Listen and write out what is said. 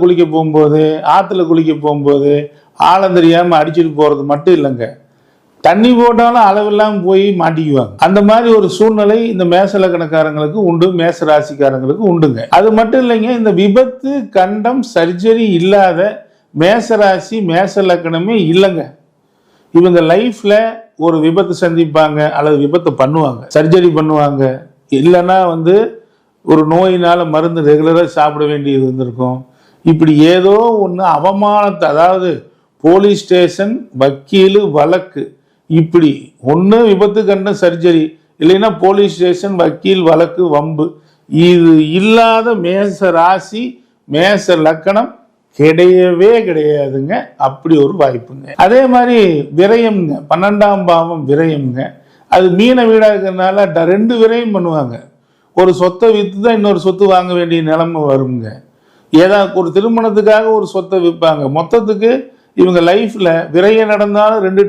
குளிக்க போகும்போது, ஆற்றுல குளிக்க போகும்போது ஆழம் தெரியாமல் அடிச்சுட்டு போகிறது மட்டும் இல்லைங்க, தண்ணி போட்டாலும் அளவில்லாமல் போய் மாட்டிக்குவாங்க. அந்த மாதிரி ஒரு சூழ்நிலை இந்த மேச லக்னக்காரங்களுக்கு உண்டு, மேச ராசிக்காரங்களுக்கு உண்டுங்க. அது மட்டும் இல்லைங்க, இந்த விபத்து கண்டம் சர்ஜரி இல்லாத மேச ராசி மேச லக்னமே இல்லைங்க. இவங்க லைஃப்ல ஒரு விபத்து சந்திப்பாங்க, அல்லது விபத்து பண்ணுவாங்க, சர்ஜரி பண்ணுவாங்க, இல்லைன்னா ஒரு நோயினால மருந்து ரெகுலராக சாப்பிட வேண்டியது இருந்திருக்கும். இப்படி ஏதோ ஒன்று அவமானத்தை, அதாவது போலீஸ் ஸ்டேஷன், வக்கீல், வழக்கு, இப்படி ஒன்று விபத்து கண்ட சர்ஜரி, இல்லைன்னா போலீஸ் ஸ்டேஷன், வக்கீல், வழக்கு, வம்பு, இது இல்லாத மேச ராசி மேச லக்கணம் கிடையவே கிடையாதுங்க. அப்படி ஒரு வாய்ப்புங்க. அதே மாதிரி விரயம்ங்க, 12ஆம் பாவம் விரயம்ங்க. அது மீன வீடாக இருக்கிறதுனால 2 விரயம் பண்ணுவாங்க. ஒரு சொத்தை விற்று தான் இன்னொரு சொத்து வாங்க வேண்டிய நிலைமை வருங்க. ஏதாவது ஒரு திருமணத்துக்காக ஒரு சொத்தை விற்பாங்க. மொத்தத்துக்கு இவங்க லைஃப்ல விரயம் நடந்தாலும் 2